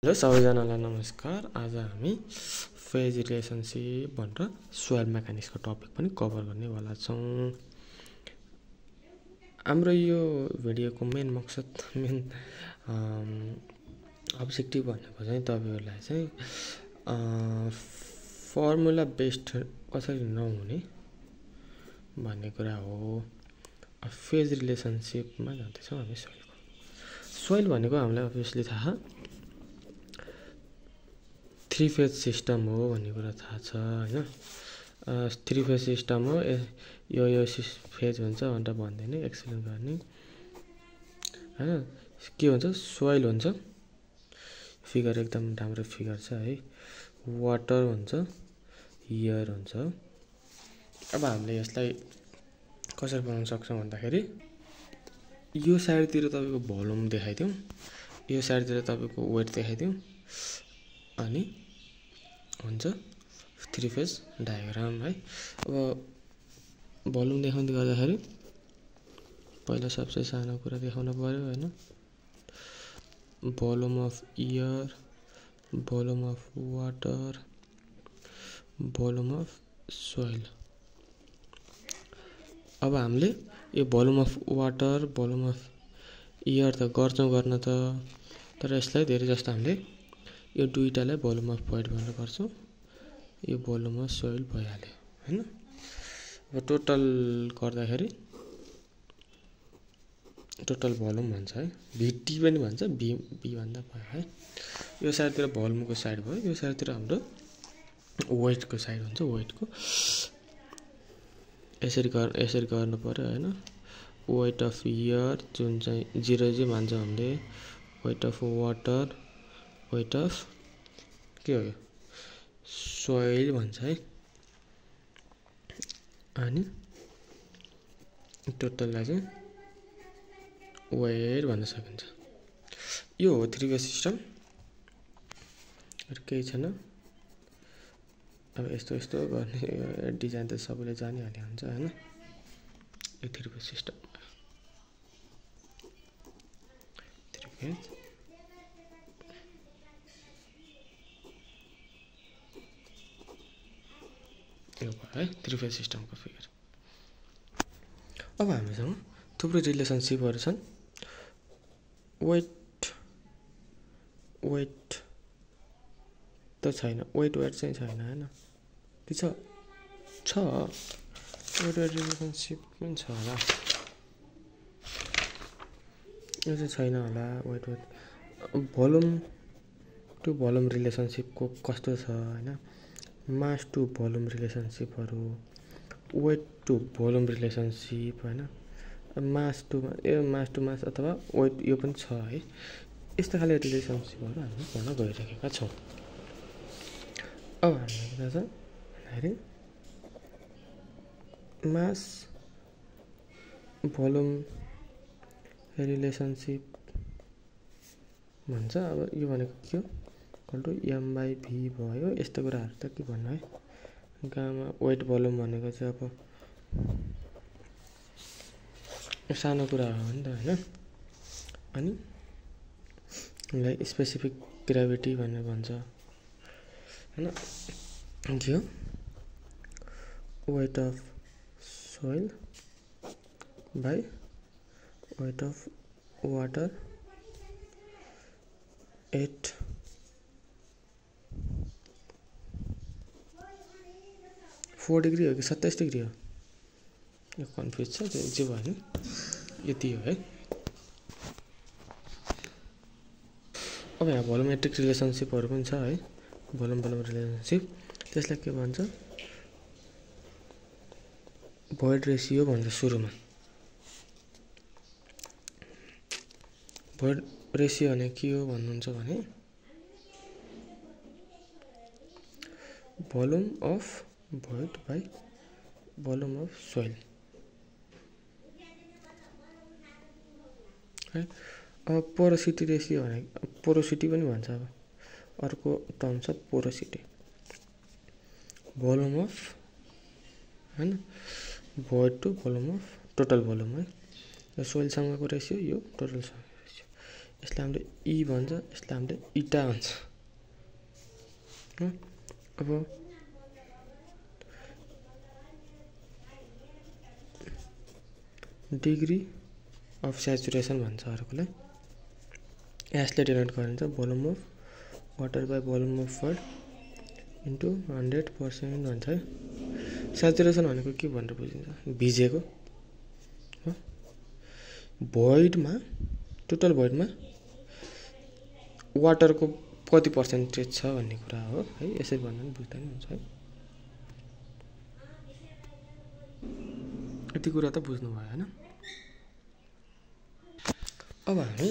Hello सबैजनालाई नमस्कार। आज हामी फेज रिलेसनसिप भनेर सोइल मेकानिक्सको टपिक पनि कभर गर्नेवाला छौँ। हाम्रो यो भिडियोको मेन मकसद अब्जेक्टिभ भनेको चाहिँ तपाईँहरूलाई चाहिँ फर्मुला बेस्ड कसरी नहुने भन्ने कुरा हो। फेज रिलेसनसिपमा जाँदैछौँ हामी। सोइल भनेको हामीलाई अभियसली थाहा 3 फेज सिस्टम हो भन्ने कुरा थाहा छ हैन। 3 फेज सिस्टम हो, यो फेज हुन्छ भनेर भन्दैन, एक्सप्लेन गर्ने हैन। के हुन्छ? सोइल हुन्छ, फिगर एकदम राम्रो फिगर छ है। वाटर हुन्छ, एयर हुन्छ। अब हामीले यसलाई कसरी बनाउन सक्छौँ भन्दाखेरि यो साइडतिर तपाईको भोल्युम देखाइदिउँ, यो साइडतिर तपाईको वेट देखाइदिउँ, अनि हुन्छ 3 फेज डायग्राम है। अब भोल्युम देखाउँदै गर्दाखेरि पहिला सबसे सानो कुरा देखाउन पर्यो हैन। Volume of air, volume of water, volume of soil. अब हामीले यो volume of water, volume of air त गर्छौँ गर्न त, तर यसलाई धेरै जस्तो हामीले यो दुईटालाई भोल्युम अफ भोइड भनेर गर्छौँ। यो भोल्युम अफ सोइल भइहाल्यो हैन। अब टोटल गर्दाखेरि टोटल भोल्युम भन्छ है, भिटी पनि भन्छ, बी भन्दा भयो है। यो साइडतिर भोल्युमको साइड भयो, यो साइडतिर हाम्रो वेटको साइड हुन्छ, वेटको यसरी गर्नु पर्यो हैन। वेट अफ एयर जुन चाहिँ 0 मान्छौँ हामीले, weight of water, weight of के हो सोइल भन्छ है। अनि टोटललाई चाहिँ वेट भन्न सकिन्छ। यो हो 3 फेज सिस्टम। केही छैन। अब यस्तो गर्ने डिजाइन त सबैले जानिहाल्यो हुन्छ हैन। यो 3 फेज सिस्टम 3 फेज यो भयो है 3 फेज सिस्टमको फिगर। अब हामीसँग थुप्रै रिलेसनसिपहरू छन्। वेट त छैन, वेट चाहिँ छैन हैन। कि छ वेट रिलेसनसिप पनि छ होला, यो चाहिँ छैन होला। वेट भोल्युम टु भोल्युम रिलेसनसिपको कस्तो छ हैन। मास टु भोल्युम रिलेसनसिपहरू, वेट टु भोल्युम रिलेसनसिप हैन। मास टु मास अथवा वेट यो पनि छ है। यस्तो खाले रिलेसनसिपहरू हामी पढ्न गइरहेका छौँ। अब हामीलाई के छ भन्दाखेरि मास भोल्युम रिलेसनसिप भन्छ। अब यो भनेको के हो? इक्वल टु m/v भयो। यस्तो कुराहरू त के भन्नु है। गामा वेट भोल्युम भनेको चाहिँ अब सानो कुरा हो नि त हैन। अनि यसलाई स्पेसिफिक ग्राभिटी भनेर भन्छ हैन। के हो? Weight of soil by weight of water at 4 degree हो कि 27 डिग्री हो? यो कन्फ्युज छ, जे भयो नि यति हो है। अब यहाँ भोल्युमेट्रिक रिलेसनसिपहरू पनि छ है। भोल्युम रिलेसनसिप, त्यसलाई के भन्छ? भोइड रेसियो भन्छ सुरुमा। भोइड रेसियो भने के हो भन्नुहुन्छ भने volume of void by volume of soil है। अब पोरोसिटी रेसियो भने पोरोसिटी पनि भन्छ। अब अर्को टर्म छ पोरोसिटी, भोल्युम अफ हैन, void to volume of total volume है। यो सोइलसँगको रेसियो, यो टोटलसँगको रेसियो। यसलाई हामीले ई भन्छ, यसलाई हामीले इटा भन्छ। अब डिग्री अफ सेचुरेसन भन्छ अर्कोलाई। यसले डिनोट गरिन्छ volume of water by volume of fluid into 100% भन्छ है। सेचुरेसन भनेको के भनेर बुझिन्छ? भिजेको हो, भोइडमा टोटल भोइडमा वाटरको कति पर्सेन्टेज छ भन्ने कुरा हो है। यसरी भन्दा पनि बुझ्दा नि हुन्छ है। यति कुरा त बुझ्नु भयो हैन। अब हामी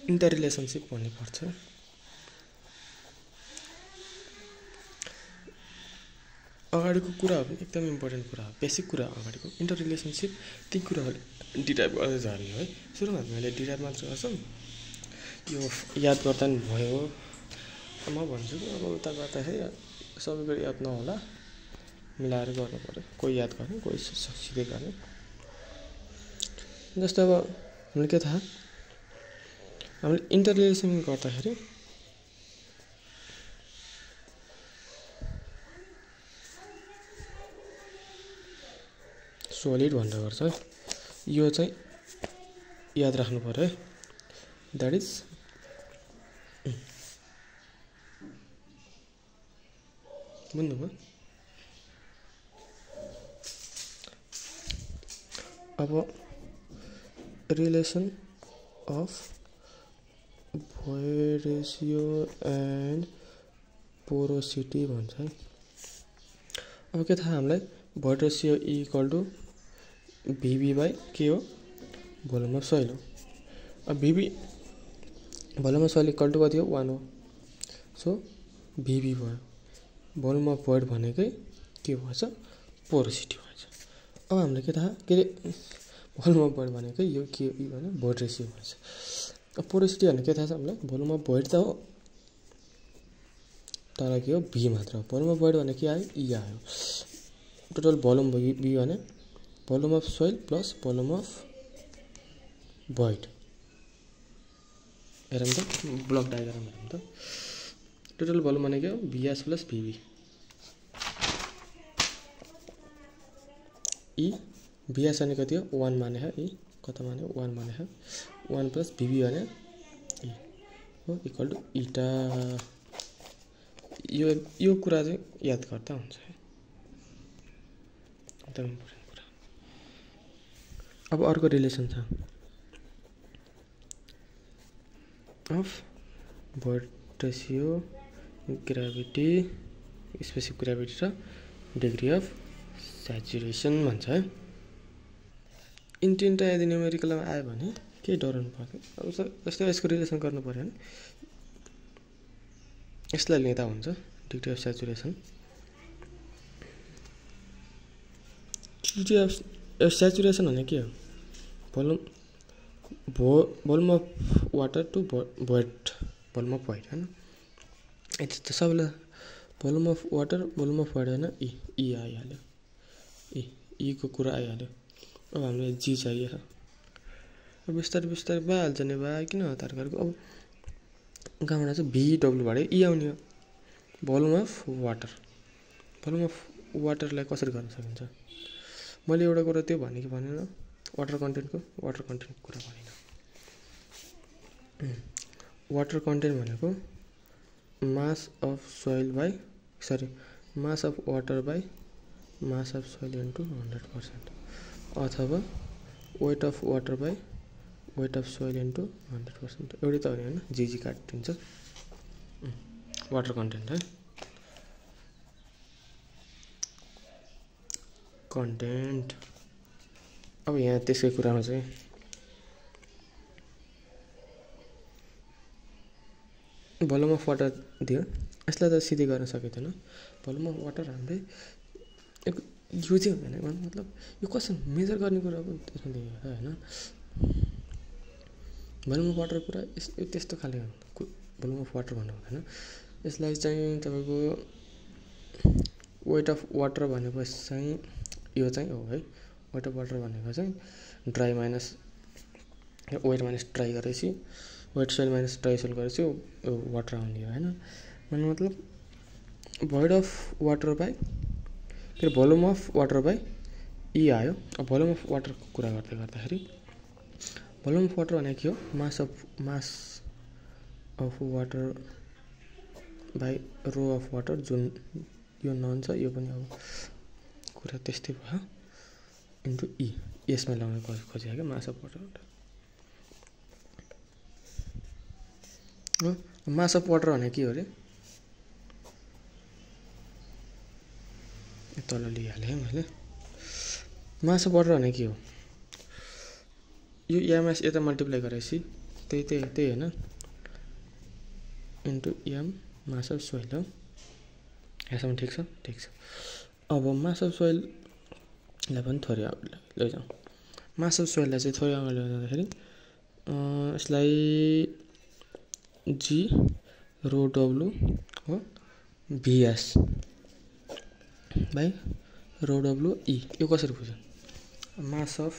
इन्टर रिलेसनसिप भन्ने पर्छ। अगाडिको कुराहरू एकदम इम्पोर्टेन्ट कुरा हो, बेसिक कुरा हो अगाडिको। इन्टर रिलेसनसिप ती कुराहरू डिराइभ गर्दै जाने है। सुरुमा हामीले डिराइभ मात्र गर्छौँ, यो याद गर्दा नि भयो। म भन्छु कि अब उता गर्दाखेरि सबै कुरा याद नहोला, मिलाएर गर्नु पर्यो। कोही याद गर्ने, कोही सिधै गर्ने। जस्तो अब हामीले के थाहा, हामीले इन्टर रिलेसन गर्दाखेरि सोलिड भनेर गर्छ है। यो चाहिँ याद राख्नु पर्यो है। द्याट इज बुझ्नुभयो? अब relation of void ratio and porosity भन्छ है। अब के थाहा हामीलाई, void ratio equal to VV by के हो, भोल्युम अफ सोइल हो। अब VV volume of soil equal to कति हो, 1 हो। सो भिभी भयो। भोल्युम अफ void भनेकै के भएछ, पोरोसिटी भएछ। अब हामीले के थाहा, के अरे भोल्युम अफ void भनेकै यो के हो भने void ratio भएछ। अब पोरोसिटी भनेको के थाहा छ हामीलाई, भोल्युम अफ void त हो तर के हो, भी मात्र हो। भोल्युम अफ void भने के आयो, ई आयो। टोटल भोल्युम भी भने volume of soil plus volume of void। हेरौँ त ब्लक डायग्राम हेरौँ त। टोटल भोल्युम भनेको हो भिएस प्लस भिभी। ई भिएस भने कति हो, 1 माने है। ई कता माने, 1 माने है। 1 प्लस भिभी भने ई हो इक्वल टु इटा। यो कुरा चाहिँ याद गर्दा हुन्छ है, एकदम इम्पोर्टेन्ट कुरा। अब अर्को रिलेसन छ of void ratio, gravity, specific gravity र डिग्री अफ सेचुरेसन भन्छ है। इन्टिन्टा यदि न्युमेरिकलमा आयो भने केही डराउनु पर्दैन। अब जस्तै यसको रिलेसन गर्नु पऱ्यो भने यसलाई लिँदा हुन्छ degree of saturation. Degree of saturation भने के हो, volume of water to void, volume of void हैन। यति त सबैलाई volume of water volume of void होइन, ई आइहाल्यो। ईको कुरा आइहाल्यो। अब हामीलाई जी चाहियो। अब बिस्तारै बिस्तारै भइहाल्छ नि, भयो किन हतार गरेको। अब कहाँबाट चाहिँ भिडब्लुबाट ई आउने हो, volume of water. Volume of वाटरलाई कसरी गर्न सकिन्छ, मैले एउटा कुरा त्यो भने कि भनेन, वाटर कन्टेन्टको कुरा भनेन। वाटर कन्टेन्ट भनेको mass of soil by mass of water by mass of soil into 100%, अथवा weight of water by weight of soil into 100%। एउटै त हो नि होइन, जी काटिदिन्छ। वाटर कन्टेन्ट है, कन्टेन्ट। अब यहाँ त्यसकै कुरामा चाहिँ भोल्युम अफ वाटर दियो। यसलाई त सिधै गर्न सकिँदैन। भोल्युम अफ वाटर हामीले यो चाहिँ हुँदैन, मतलब यो कसरी मेजर गर्ने कुरा पनि त्यसमा दिएको छ होइन। भोल्युम अफ वाटर कुरा त्यस्तो खाले भोल्युम अफ वाटर भन्नु हुँदैन। यसलाई चाहिँ तपाईँको वेट अफ वाटर भनेपछि चाहिँ यो चाहिँ हो है। वेट अफ वाटर भनेको चाहिँ dry minus wet minus dry गरेपछि wet soil minus dry soil गरेपछि वाटर आउने हो हैन। भन्नु मतलब भोइड अफ वाटर बाई फेरि volume of water by e आयो। अब भोल्युम अफ वाटरको कुरा गर्दाखेरि भोल्युम अफ वाटर भनेको के हो? Mass of water by rho of water, जुन यो नन छ यो पनि अब कुरा त्यस्तै भयो, इन्टु ई, यसमा लगाउन खोजेको क्या मास अफ वाटर। हो मास अफ वाटर भनेको के हो अरे? तल लेखिहालेँ मैले। मास अफ वाटर भनेको के हो? यो एमएस यता मल्टिप्लाई गरेपछि त्यही होइन, into M mass of soil हो। यहाँसम्म ठिक छ? ठिक छ। अब मास अफ सोइललाई पनि थोरै अगाडि लैजाउँ। मास अफ सोइललाई चाहिँ थोरै अगाडि लैजाँदाखेरि यसलाई जी रो डब्लु हो भिएस बाई रो डब्लु ई, यो कसरी बुझ्यो? मास अफ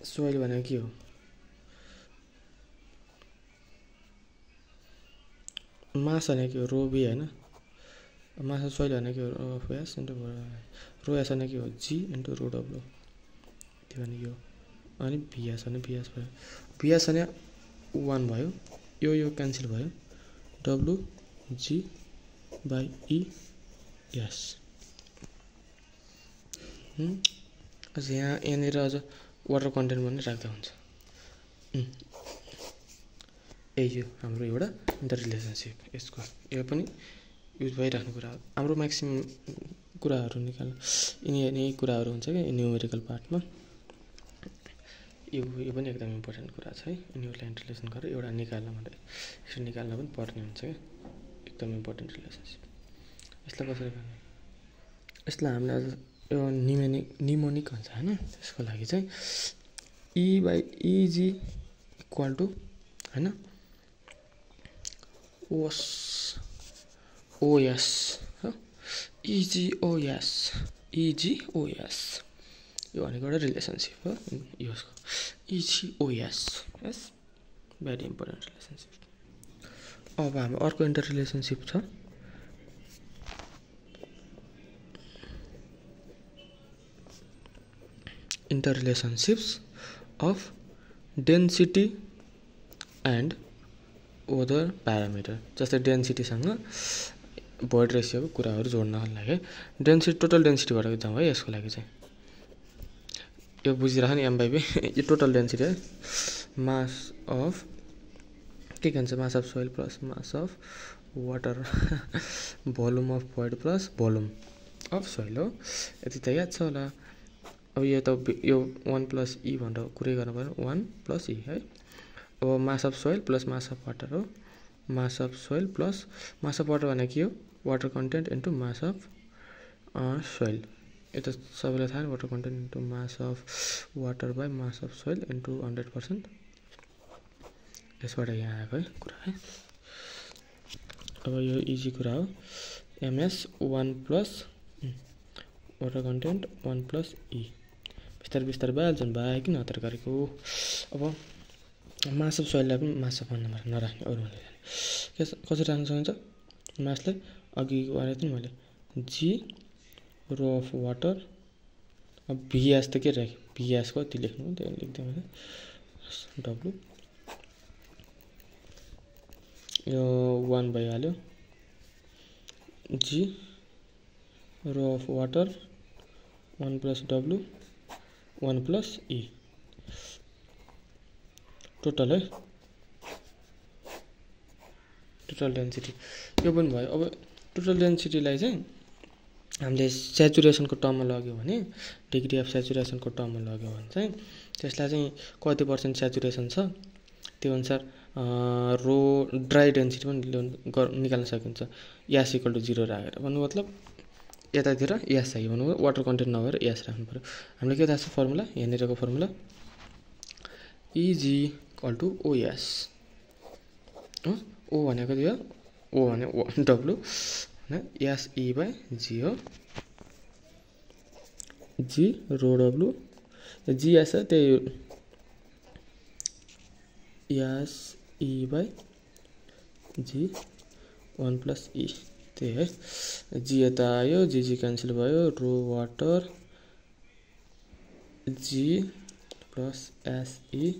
सोइल भनेको के हो? मास भनेको के हो? रो बी होइन। मास अफ सोइल भनेको rho of S into rho S भनेको के हो? जी इन्टु रो डब्लु, त्यो भनेको हो। अनि भिएस भने भिएस भयो, भिएस भने 1 भयो, यो क्यान्सल भयो, W G by E S. अझ यहाँनिर अझ वाटर कन्टेन्ट पनि राख्दा हुन्छ। यही हो हाम्रो एउटा इन्टर रिलेसनसिप। यसको यो पनि युज भइराख्ने कुरा हो। हाम्रो म्याक्सिमम् कुराहरू निकाल्नु यिनी कुराहरू हुन्छ क्या न्युमेरिकल पार्टमा। यो पनि एकदम इम्पोर्टेन्ट कुरा छ है। यिनीहरूलाई इन्टररिलेसन गरेर एउटा निकाल्न भने यसरी निकाल्न पनि पर्ने हुन्छ क्या, एकदम इम्पोर्टेन्ट रिलेसनसिप। यसलाई कसरी गर्ने? यसलाई हामीले अझ यो निमोनिक भन्छ होइन। त्यसको लागि चाहिँ E by EG equal to होइन ओएस हो, इजिओएस यो भनेको एउटा रिलेसनसिप हो यसको, EGOS is very important relationship. अब हाम्रो अर्को इन्टर रिलेसनसिप छ inter relationships of density and other parameter. जस्तै डेन्सिटीसँग भोइड रेसियोको कुराहरू जोड्नको लागि डेन्सिटी टोटल डेन्सिटीबाट जाउँ है। यसको लागि चाहिँ यो बुझिराख्नु एम बाई बी, यो टोटल डेन्सिटी है। मास अफ के भन्छ? मास of soil plus mass of water volume of void plus volume of soil हो। यति त याद छ होला। अब यो त यो 1 प्लस ई भनेर कुरै गर्नु पऱ्यो, 1 प्लस ई है। अब mass of soil plus mass of water हो। Mass of soil plus mass of water भनेको के हो? Water content into mass of soil. यो त सबैलाई थाहा, water content into mass of water by mass of soil into 100%। यसबाट यहाँ आएको है कुरा है। अब यो इजी कुरा हो। MS 1 plus water content 1 plus e, बिस्तारै बिस्तारै भइहाल्छ नि, भयो किन हतार गरेको। अब मास अफ सोइललाई पनि मास अफ वान नराख्ने, अरू कसरी राख्न सकिन्छ? मासलाई अघि गरेको थिएँ मैले, जी रो अफ वाटर। अब भिएस त के राखेँ? भिएस कति लेख्नु, त्यो लेख्दै मैले डब्लु, यो 1 भइहाल्यो, G rho of water 1 plus डब्लु 1 प्लस ई टोटल है, टोटल डेन्सिटी यो पनि भयो। अब टोटल डेन्सिटीलाई चाहिँ हामीले सेचुरेसनको टर्ममा लग्यो भने, डिग्री अफ सेचुरेसनको टर्ममा लग्यो भने चाहिँ त्यसलाई चाहिँ कति % सेचुरेसन छ त्यो अनुसार रो ड्राई डेन्सिटी पनि निकाल्न सकिन्छ। यास इक्वल टु 0 राखेर। भन्नु मतलब यतातिर यास चाहियो भन्नु वाटर कन्टेन्ट नभएर यास राख्नु पऱ्यो। हामीले के थाहा छ फर्मुला? यहाँनिरको formula EG equal to OS हो। ओ भनेको त्यो ओ भने डब्लु होइन, एस ई बाई जी हो, जी रो डब्लु, जिएस त्यही S e by G 1 plus e त्यही है। जी यता आयो, जी क्यान्सल भयो, rho water G plus Se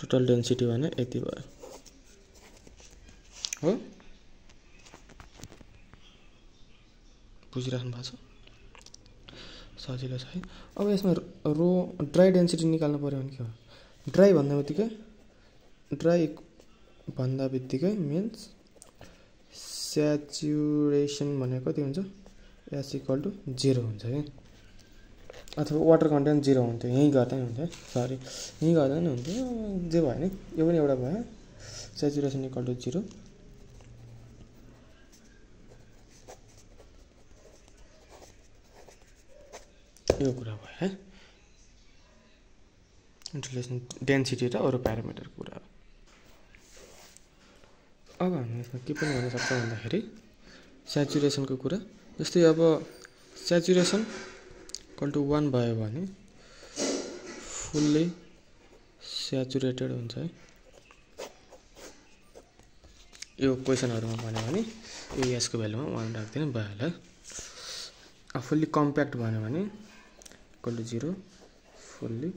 total density भने यति भयो हो। बुझिराख्नु भएको छ, सजिलो छ है। अब यसमा रो ड्राई डेन्सिटी निकाल्नु पऱ्यो भने के हो, ड्राई भन्दा बित्तिकै मिन्स स्याचुरेसन भनेको कति हुन्छ, एस इक्वल टु 0 हुन्छ कि, अथवा वाटर कन्टेन्ट 0 हुन्थ्यो, यहीँ गर्दा नि हुन्थ्यो, सरी यहीँ गर्दा नि हुन्थ्यो, जे भयो नि यो पनि एउटा भयो, स्याचुरेसन इक्वल टु 0। यो कुरा भयो है, इन्टरलेसन डेन्सिटी र अरू प्यारामिटरको कुरा हो। अब हामी यसमा के पनि गर्न सक्छौँ भन्दाखेरि स्याचुरेसनको कुरा, जस्तै अब स्याचुरेसन इक्वल टु 1 भयो भने फुल्ली स्याचुरेटेड हुन्छ है। यो क्वेसनहरुमा भन्यो भने यो यसको भ्यालुमा 1 राख्दिनु भयो होला। फुल्ली कम्प्याक्ट भन्यो भने इक्वल टु 0, फुल्ली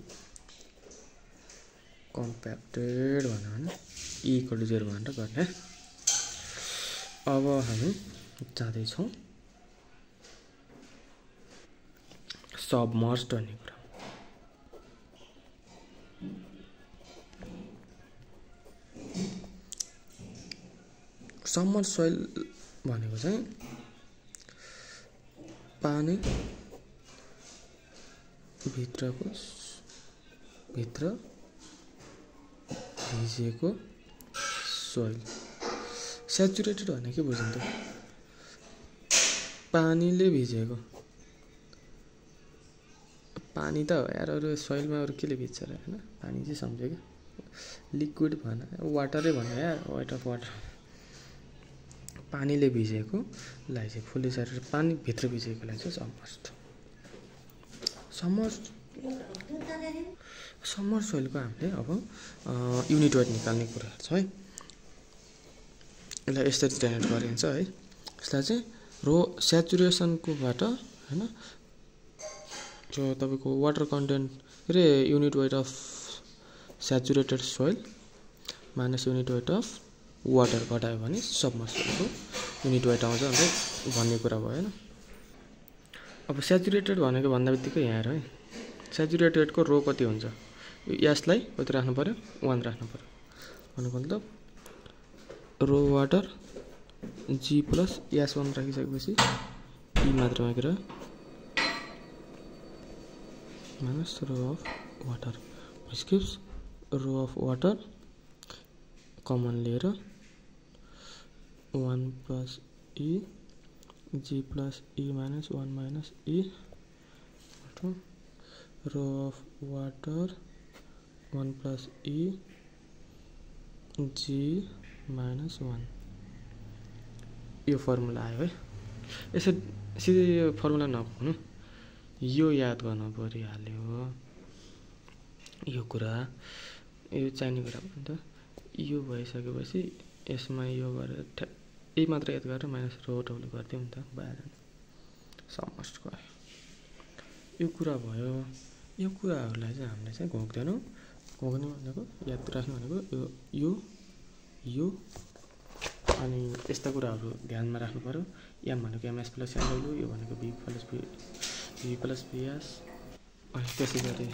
कम्प्याक्टेड भन्यो भने ई इक्वल टु 0 भनेर गर्ने। अब हामी जाँदैछौँ सबमर्ज्ड भन्ने कुरा। सबमर्ज्ड सोइल भनेको चाहिँ पानी भित्र भिजेको सोइल। स्याचुरेटेड भने के बुझिन्छ, पानीले भिजेको। पानी त हो यार, अरू सोइलमा अरू केले भिज्छ र हैन, पानी चाहिँ सम्झ्यो क्या, लिक्विड भन वाटरै भन्यो यार, वाइट अफ वाटर। पानीले भिजेकोलाई चाहिँ फुल्ली स्याचुरेटेड, पानी भित्र भिजेकोलाई चाहिँ सबमर्ज्ड सोइलको हामीले अब युनिट वेट निकाल्ने कुराहरू छ है। यसलाई यसरी डेनोट गरिन्छ है। यसलाई चाहिँ रो स्याचुरेसनकोबाट हैन, जो तपाईको वाटर कन्टेन्ट रे unit weight of saturated soil minus unit weight of water घटायो भने सबमर्ज्ड सोइलको युनिट वेट आउँछ अन्त भन्ने कुरा भयो हैन। अब स्याचुरेटेड भनेको भन्दा बित्तिकै यहाँ है, स्याचुरेटेडको रो कति हुन्छ, यसलाई कति राख्नु पर्यो, 1 राख्नु पर्यो। भनेको मतलब rho water G plus S 1 राखिसकेपछि ई मात्र बाँकी रह्यो minus rho of water, which gives rho of water common लिएर 1 plus E G plus E minus 1 minus E rho of water 1 plus E G minus 1। यो formula आयो है। यसो सिधै यो फर्मुला नहुनु, यो याद गर्न परिहाल्यो। यो कुरा यो चाहिने कुरा पनि त यो भइसकेपछि यसमा यो गरेर यही मात्र याद गरेर माइनस रो डब्लु गरिदिउँ नि त, भइहाल्यो नि, सबमर्ज्डको आयो। यो कुरा भयो। यो कुराहरूलाई चाहिँ हामीले चाहिँ घोक्दैनौँ। घोक्ने भनेको याद राख्नु भनेको यो अनि यस्ता कुराहरू ध्यानमा राख्नु पर्यो। एम भनेको एमएस प्लस एमडब्लु, यो भनेको बी प्लस बीएस, अनि त्यसै गरी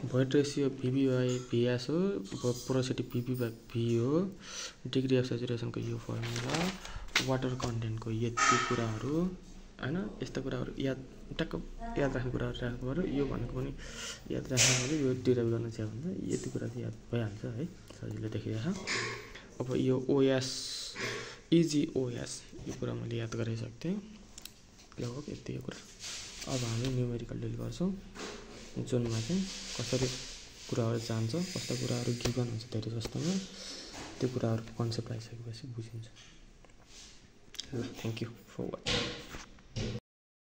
भोइड रेसियो भिबी बाई भिएस हो, पोरोसिटी भिबी बाई भी हो, डिग्री अफ सेचुरेसनको यो फर्मुला, वाटर कन्टेन्टको यति कुराहरू हैन। यस्ता कुराहरू टक्क याद राख्ने कुराहरू राख्नु पर्यो। यो भनेको पनि याद राख्नु पर्यो, यो डिराइभ गर्न चाहिँ हुन्छ, यति कुरा चाहिँ याद भइहाल्छ है, सजिलो देखिरहेको। अब यो ओएस इजिओएस यो कुरा मैले याद गराइसकेको थिएँ, लगभग यति यो कुरा। अब हामी न्युमेरिकल डिल गर्छौँ, जुनमा चाहिँ कसरी कुराहरू जान्छ, कस्ता कुराहरू गिभन हुन्छ धेरै जस्तोमा, त्यो कुराहरूको कन्सेप्ट आइसकेपछि बुझिन्छ। Thank you for watching.